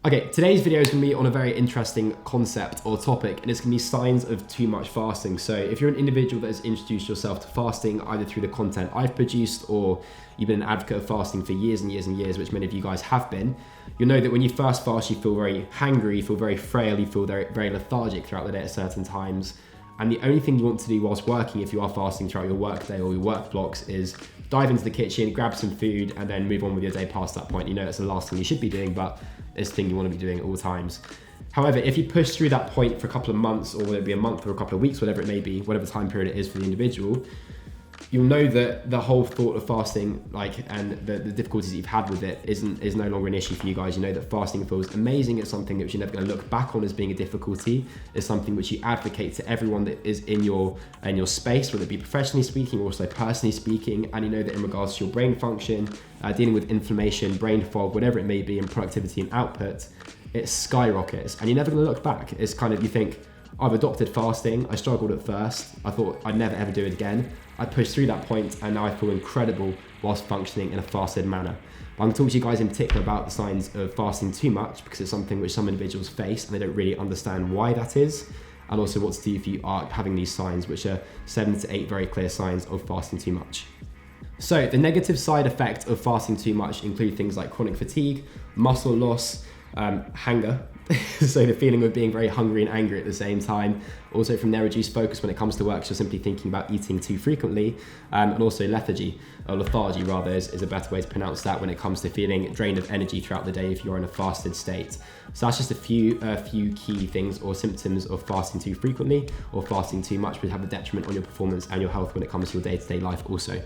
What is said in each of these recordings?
Okay, today's video is going to be on a very interesting concept or topic, and it's going to be signs of too much fasting. So if you're an individual that has introduced yourself to fasting either through the content I've produced or you've been an advocate of fasting for years and years and years, which many of you guys have been, you'll know that when you first fast, you feel very hangry, you feel very frail, you feel very, very lethargic throughout the day at certain times. And the only thing you want to do whilst working, if you are fasting throughout your work day or your work blocks, is dive into the kitchen, grab some food, and then move on with your day past that point. You know that's the last thing you should be doing, but it's the thing you want to be doing at all times. However, if you push through that point for a couple of months, or whether it be a month or a couple of weeks, whatever it may be, whatever time period it is for the individual, you'll know that the whole thought of fasting, and the difficulties that you've had with it is no longer an issue for you guys. You know that fasting feels amazing. It's something that you're never going to look back on as being a difficulty. It's something which you advocate to everyone that is in your space, whether it be professionally speaking or also personally speaking. And you know that in regards to your brain function, dealing with inflammation, brain fog, whatever it may be, and productivity and output, it skyrockets. And you're never going to look back. It's kind of, you think, I've adopted fasting. I struggled at first. I thought I'd never ever do it again. I pushed through that point and now I feel incredible whilst functioning in a fasted manner. But I'm going to talk to you guys in particular about the signs of fasting too much, because it's something which some individuals face and they don't really understand why that is, and also what to do if you are having these signs, which are 7 to 8 very clear signs of fasting too much. So the negative side effect of fasting too much include things like chronic fatigue, muscle loss, hunger, so the feeling of being very hungry and angry at the same time. Also from their reduced focus when it comes to work, so simply thinking about eating too frequently, and also lethargy rather is a better way to pronounce that, when it comes to feeling drained of energy throughout the day if you're in a fasted state. So that's just a few key things or symptoms of fasting too frequently or fasting too much, which have a detriment on your performance and your health when it comes to your day-to-day life also.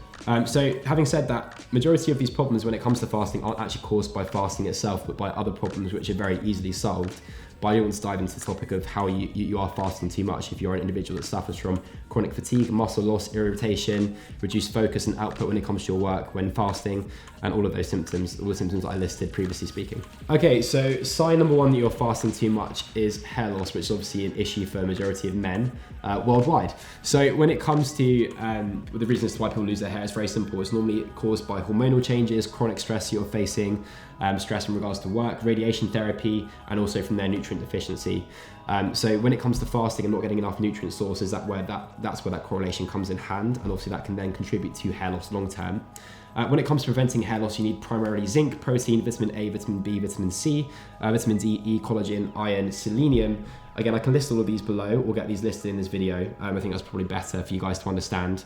So having said that, majority of these problems when it comes to fasting aren't actually caused by fasting itself, but by other problems which are very easily solved. But I want to dive into the topic of how you are fasting too much if you're an individual that suffers from chronic fatigue, muscle loss, irritation, reduced focus and output when it comes to your work when fasting, and all of those symptoms, all the symptoms I listed previously speaking. Okay, so sign number one that you're fasting too much is hair loss, which is obviously an issue for a majority of men worldwide. So when it comes to the reasons why people lose their hair, it's very simple. It's normally caused by hormonal changes, chronic stress you're facing, stress in regards to work, radiation therapy, and also from their nutrient deficiency. So when it comes to fasting and not getting enough nutrient sources, that's where that correlation comes in hand, and obviously that can then contribute to hair loss long term. When it comes to preventing hair loss, you need primarily zinc, protein, vitamin A, vitamin B, vitamin C, vitamin D, E, collagen, iron, selenium. Again, I can list all of these below or get these listed in this video. I think that's probably better for you guys to understand.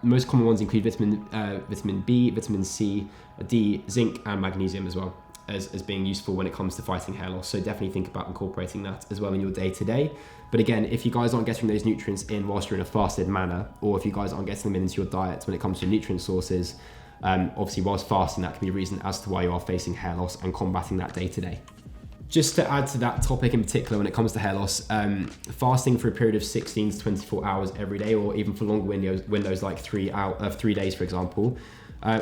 Most common ones include vitamin B, vitamin C, D, zinc, and magnesium as well as being useful when it comes to fighting hair loss. So definitely think about incorporating that as well in your day-to-day. But again, if you guys aren't getting those nutrients in whilst you're in a fasted manner, or if you guys aren't getting them into your diet when it comes to nutrient sources, obviously whilst fasting, that can be a reason as to why you are facing hair loss and combating that day-to-day. Just to add to that topic in particular, when it comes to hair loss, fasting for a period of 16 to 24 hours every day, or even for longer windows like 3 days, for example,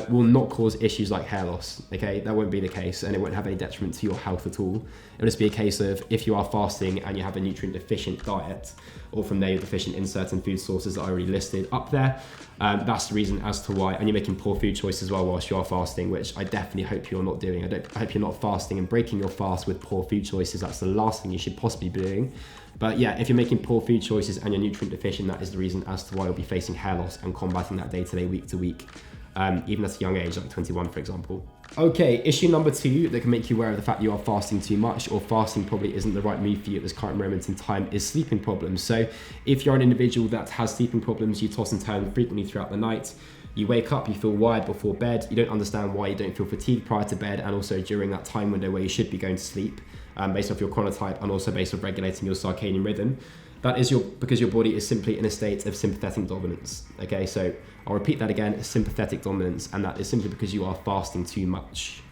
will not cause issues like hair loss. Okay, that won't be the case, and it won't have any detriment to your health at all. It'll just be a case of if you are fasting and you have a nutrient deficient diet, or from there you're deficient in certain food sources that I already listed up there. That's the reason as to why, and you're making poor food choices as well whilst you are fasting, which I definitely hope you're not doing. I hope you're not fasting and breaking your fast with poor food choices. That's the last thing you should possibly be doing. But yeah, if you're making poor food choices and you're nutrient deficient, that is the reason as to why you'll be facing hair loss and combating that day-to-day, week-to-week. Even at a young age, like 21, for example. Okay, issue number 2 that can make you aware of the fact you are fasting too much, or fasting probably isn't the right move for you at this current moment in time, is sleeping problems. So if you're an individual that has sleeping problems, you toss and turn frequently throughout the night, you wake up, you feel wired before bed, you don't understand why you don't feel fatigued prior to bed, and also during that time window where you should be going to sleep, based off your chronotype and also based off regulating your circadian rhythm. That is because your body is simply in a state of sympathetic dominance. Okay, so I'll repeat that again, sympathetic dominance, and that is simply because you are fasting too much.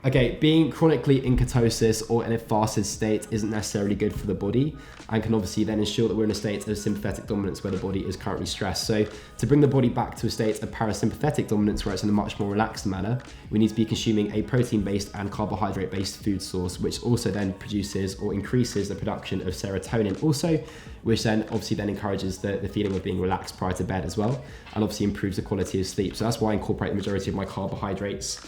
Okay, being chronically in ketosis or in a fasted state isn't necessarily good for the body, and can obviously then ensure that we're in a state of sympathetic dominance where the body is currently stressed. So to bring the body back to a state of parasympathetic dominance where it's in a much more relaxed manner, we need to be consuming a protein-based and carbohydrate-based food source, which also then produces or increases the production of serotonin also, which then obviously then encourages the feeling of being relaxed prior to bed as well, and obviously improves the quality of sleep. So that's why I incorporate the majority of my carbohydrates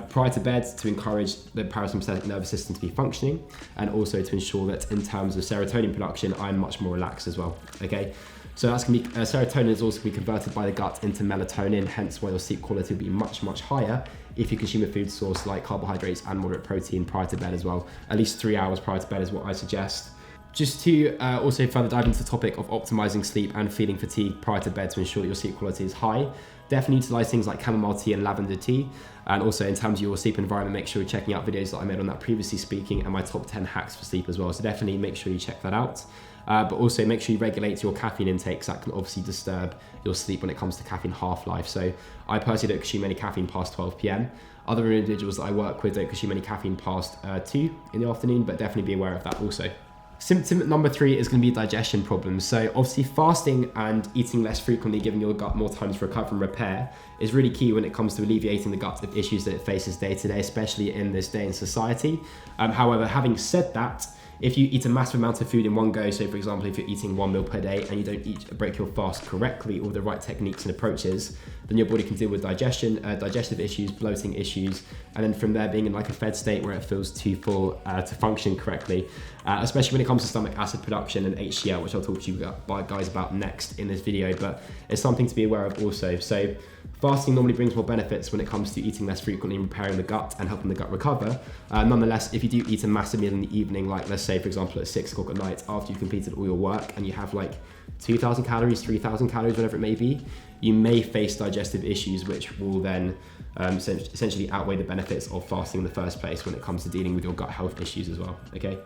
prior to bed to encourage the parasympathetic nervous system to be functioning, and also to ensure that in terms of serotonin production, I'm much more relaxed as well, okay? So that's going to be, serotonin is also going to be converted by the gut into melatonin, hence why your sleep quality will be much, much higher if you consume a food source like carbohydrates and moderate protein prior to bed as well. At least 3 hours prior to bed is what I suggest. Just to also further dive into the topic of optimizing sleep and feeling fatigue prior to bed to ensure that your sleep quality is high, definitely utilize things like chamomile tea and lavender tea. And also in terms of your sleep environment, make sure you're checking out videos that I made on that previously speaking and my top 10 hacks for sleep as well. So definitely make sure you check that out. But also make sure you regulate your caffeine intake, because that can obviously disturb your sleep when it comes to caffeine half-life. So I personally don't consume any caffeine past 12 p.m. Other individuals that I work with don't consume any caffeine past 2 in the afternoon, but definitely be aware of that also. Symptom number 3 is going to be digestion problems. So obviously fasting and eating less frequently, giving your gut more time to recover and repair, is really key when it comes to alleviating the gut of issues that it faces day to day, especially in this day in society. However, having said that, if you eat a massive amount of food in one go, so for example, if you're eating 1 meal per day and you don't break your fast correctly or the right techniques and approaches, then your body can deal with digestive issues, bloating issues, and then from there being in like a fed state where it feels too full to function correctly, especially when it comes to stomach acid production and HCl, which I'll talk to you guys about next in this video, but it's something to be aware of also. So fasting normally brings more benefits when it comes to eating less frequently and repairing the gut and helping the gut recover. Nonetheless, if you do eat a massive meal in the evening, like let's say for example at 6 o'clock at night after you've completed all your work and you have like 2,000 calories, 3,000 calories, whatever it may be, you may face digestive issues which will then essentially outweigh the benefits of fasting in the first place when it comes to dealing with your gut health issues as well, okay?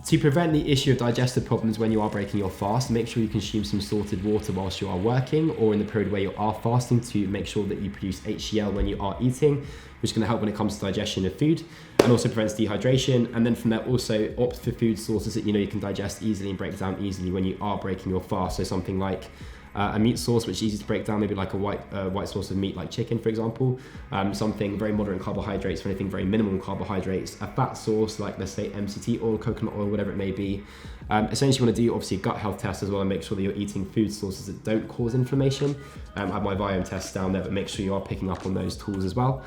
To prevent the issue of digestive problems when you are breaking your fast, make sure you consume some salted water whilst you are working or in the period where you are fasting to make sure that you produce HCl when you are eating, which is going to help when it comes to digestion of food and also prevents dehydration. And then from there also opt for food sources that you know you can digest easily and break down easily when you are breaking your fast. So something like a meat source which is easy to break down, maybe like a white source of meat like chicken for example, something very moderate in carbohydrates for anything very minimal in carbohydrates, a fat source like let's say MCT oil, coconut oil, whatever it may be. Essentially you want to do obviously a gut health test as well and make sure that you're eating food sources that don't cause inflammation. I have my Viome tests down there, but make sure you are picking up on those tools as well.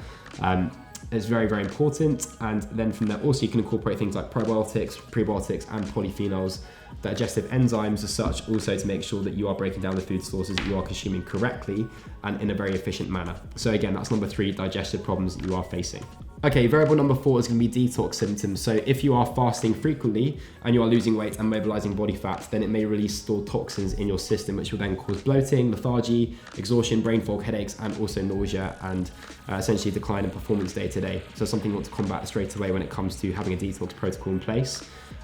It's very, very important. And then from there also you can incorporate things like probiotics, prebiotics and polyphenols, digestive enzymes as such, also to make sure that you are breaking down the food sources that you are consuming correctly and in a very efficient manner. So again, that's number 3, digestive problems that you are facing. Okay, variable number 4 is going to be detox symptoms. So if you are fasting frequently and you are losing weight and mobilizing body fat, then it may release stored toxins in your system, which will then cause bloating, lethargy, exhaustion, brain fog, headaches, and also nausea and essentially decline in performance day to day. So something you want to combat straight away when it comes to having a detox protocol in place.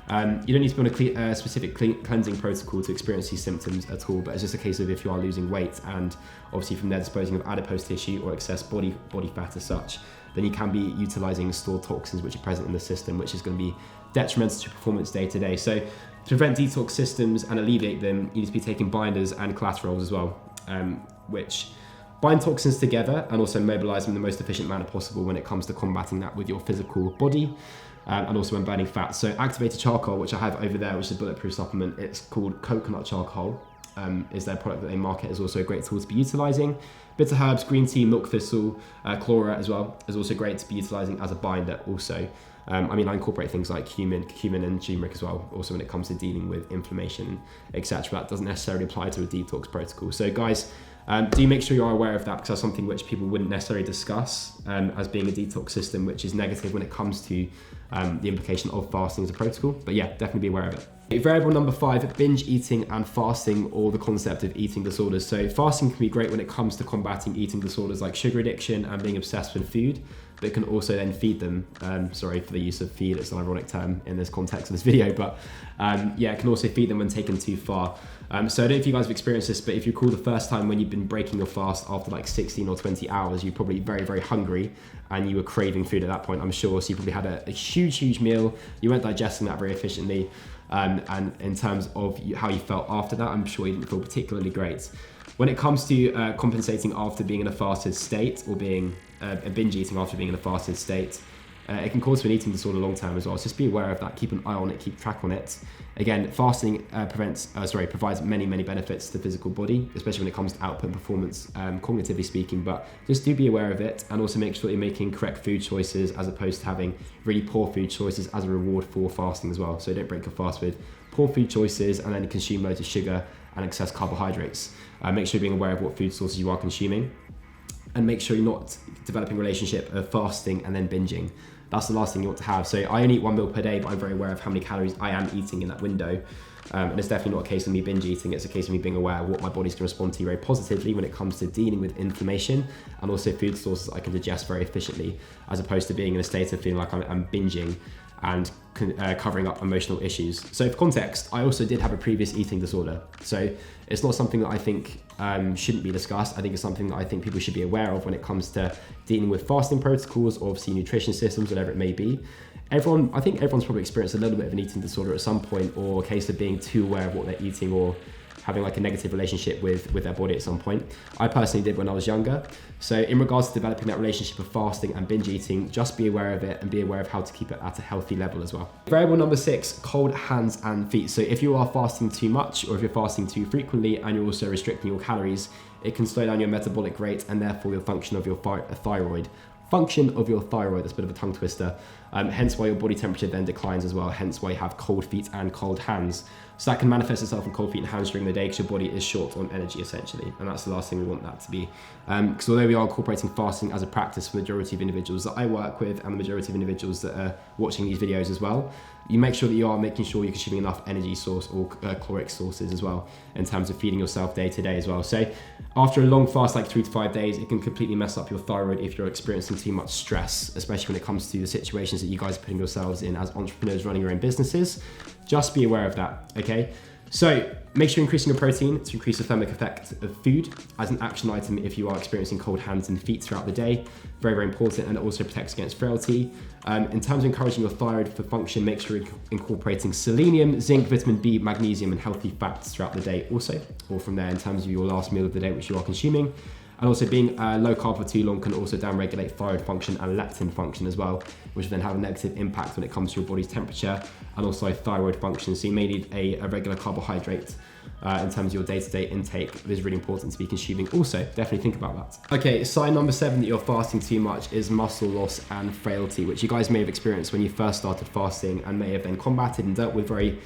You don't need to be on a specific cleansing protocol to experience these symptoms at all, but it's just a case of if you are losing weight and obviously from there disposing of adipose tissue or excess body fat as such, then you can be utilizing stored toxins which are present in the system, which is going to be detrimental to performance day to day. So to prevent detox systems and alleviate them, you need to be taking binders and collaterals as well, which bind toxins together and also mobilize them in the most efficient manner possible when it comes to combating that with your physical body. And also when burning fat. So activated charcoal, which I have over there, which is a bulletproof supplement, it's called coconut charcoal, is their product that they market, is also a great tool to be utilizing. Bitter herbs, green tea, milk thistle, chlorella as well is also great to be utilizing as a binder also. I incorporate things like cumin and turmeric as well, also when it comes to dealing with inflammation, etc. That doesn't necessarily apply to a detox protocol. So guys, do make sure you are aware of that, because that's something which people wouldn't necessarily discuss as being a detox system, which is negative when it comes to the implication of fasting as a protocol. But yeah, definitely be aware of it. Variable number 5, binge eating and fasting, or the concept of eating disorders. So fasting can be great when it comes to combating eating disorders like sugar addiction and being obsessed with food, but it can also then feed them. Sorry for the use of feed, it's an ironic term in this context of this video, but yeah, it can also feed them when taken too far. So I don't know if you guys have experienced this, but if you recall the first time when you've been breaking your fast after like 16 or 20 hours, you're probably very, very hungry and you were craving food at that point, I'm sure. So you probably had a huge meal. You weren't digesting that very efficiently. And in terms of how you felt after that, I'm sure you didn't feel particularly great. When it comes to compensating after being in a fasted state or being binge eating after being in a fasted state, It can cause an eating disorder long term as well. So just be aware of that, keep an eye on it, keep track on it. Again, fasting provides many benefits to the physical body, especially when it comes to output and performance, cognitively speaking, but just do be aware of it, and also make sure that you're making correct food choices as opposed to having really poor food choices as a reward for fasting as well. So don't break your fast with poor food choices and then consume loads of sugar and excess carbohydrates. Make sure you're being aware of what food sources you are consuming, and make sure you're not developing a relationship of fasting and then binging. That's the last thing you want to have. So I only eat 1 meal per day, but I'm very aware of how many calories I am eating in that window. And it's definitely not a case of me binge eating. It's a case of me being aware of what my body's going to respond to very positively when it comes to dealing with inflammation, and also food sources I can digest very efficiently, as opposed to being in a state of feeling like I'm binging and covering up emotional issues. So for context, I also did have a previous eating disorder. So it's not something that I think shouldn't be discussed. I think it's something that I think people should be aware of when it comes to dealing with fasting protocols, or obviously nutrition systems, whatever it may be. I think everyone's probably experienced a little bit of an eating disorder at some point, or a case of being too aware of what they're eating, or having like a negative relationship with their body at some point. I personally did when I was younger. So in regards to developing that relationship of fasting and binge eating, just be aware of it and be aware of how to keep it at a healthy level as well. Variable number 6, cold hands and feet. So if you are fasting too much, or if you're fasting too frequently and you're also restricting your calories, it can slow down your metabolic rate and therefore your function of your thyroid. That's a bit of a tongue twister. Hence why your body temperature then declines as well. Hence why you have cold feet and cold hands. So that can manifest itself in cold feet and hands during the day, because your body is short on energy essentially. And that's the last thing we want that to be. Because although we are incorporating fasting as a practice for the majority of individuals that I work with, and the majority of individuals that are watching these videos as well, you make sure that you are making sure you're consuming enough energy source or caloric sources as well, in terms of feeding yourself day to day as well. So after a long fast, like 3 to 5 days, it can completely mess up your thyroid if you're experiencing too much stress, especially when it comes to the situations that you guys are putting yourselves in as entrepreneurs running your own businesses. Just be aware of that, okay? So make sure you're increasing your protein to increase the thermic effect of food as an action item if you are experiencing cold hands and feet throughout the day. Very important, and it also protects against frailty. In terms of encouraging your thyroid for function, make sure you're incorporating selenium, zinc, vitamin B, magnesium, and healthy fats throughout the day also, or from there in terms of your last meal of the day which you are consuming. And also being low carb for too long can also downregulate thyroid function and leptin function as well, which will then have a negative impact when it comes to your body's temperature and also thyroid function. So you may need a regular carbohydrate in terms of your day-to-day intake. It is really important to be consuming. Also, definitely think about that. Okay, sign number 7 that you're fasting too much is muscle loss and frailty, which you guys may have experienced when you first started fasting and may have then combated and dealt with very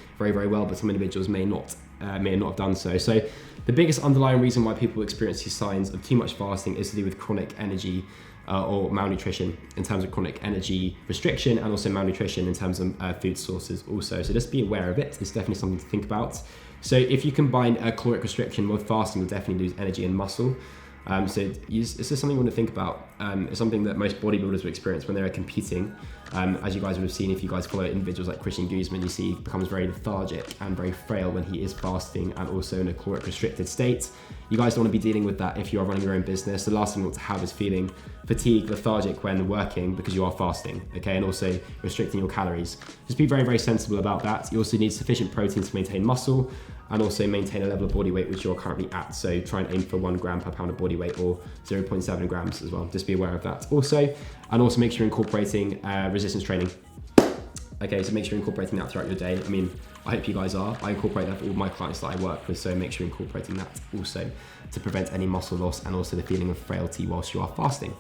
well, but some individuals may not have done so. So the biggest underlying reason why people experience these signs of too much fasting is to do with chronic energy or malnutrition, in terms of chronic energy restriction, and also malnutrition in terms of food sources also. So just be aware of it. It's definitely something to think about. So if you combine caloric restriction with fasting, you'll definitely lose energy and muscle. So it's just something you want to think about. It's something that most bodybuilders will experience when they're competing. As you guys would have seen, if you guys follow individuals like Christian Guzman, you see he becomes very lethargic and very frail when he is fasting and also in a caloric restricted state. You guys don't want to be dealing with that if you are running your own business. The last thing you want to have is feeling fatigued, lethargic when working because you are fasting, okay, and also restricting your calories. Just be very sensible about that. You also need sufficient protein to maintain muscle and also maintain a level of body weight which you're currently at. So try and aim for 1 gram per pound of body weight, or 0.7 grams as well. Just be aware of that also. And also make sure you're incorporating resistance training. Okay, so make sure you're incorporating that throughout your day. I mean, I hope you guys are. I incorporate that for all my clients that I work with, so make sure you're incorporating that also to prevent any muscle loss and also the feeling of frailty whilst you are fasting.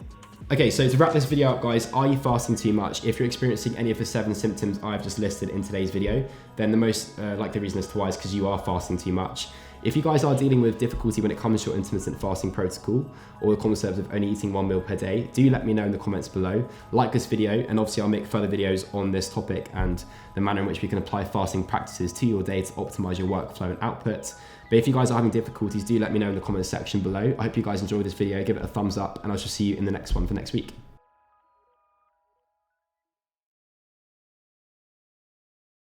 Okay, so to wrap this video up, guys, are you fasting too much? If you're experiencing any of the 7 symptoms I've just listed in today's video, then the most likely reason as to why is because you are fasting too much. If you guys are dealing with difficulty when it comes to your intermittent fasting protocol or the concept of only eating 1 meal per day, do let me know in the comments below. Like this video, and obviously I'll make further videos on this topic and the manner in which we can apply fasting practices to your day to optimize your workflow and output. But if you guys are having difficulties, do let me know in the comments section below. I hope you guys enjoyed this video. Give it a thumbs up, and I shall see you in the next one for next week.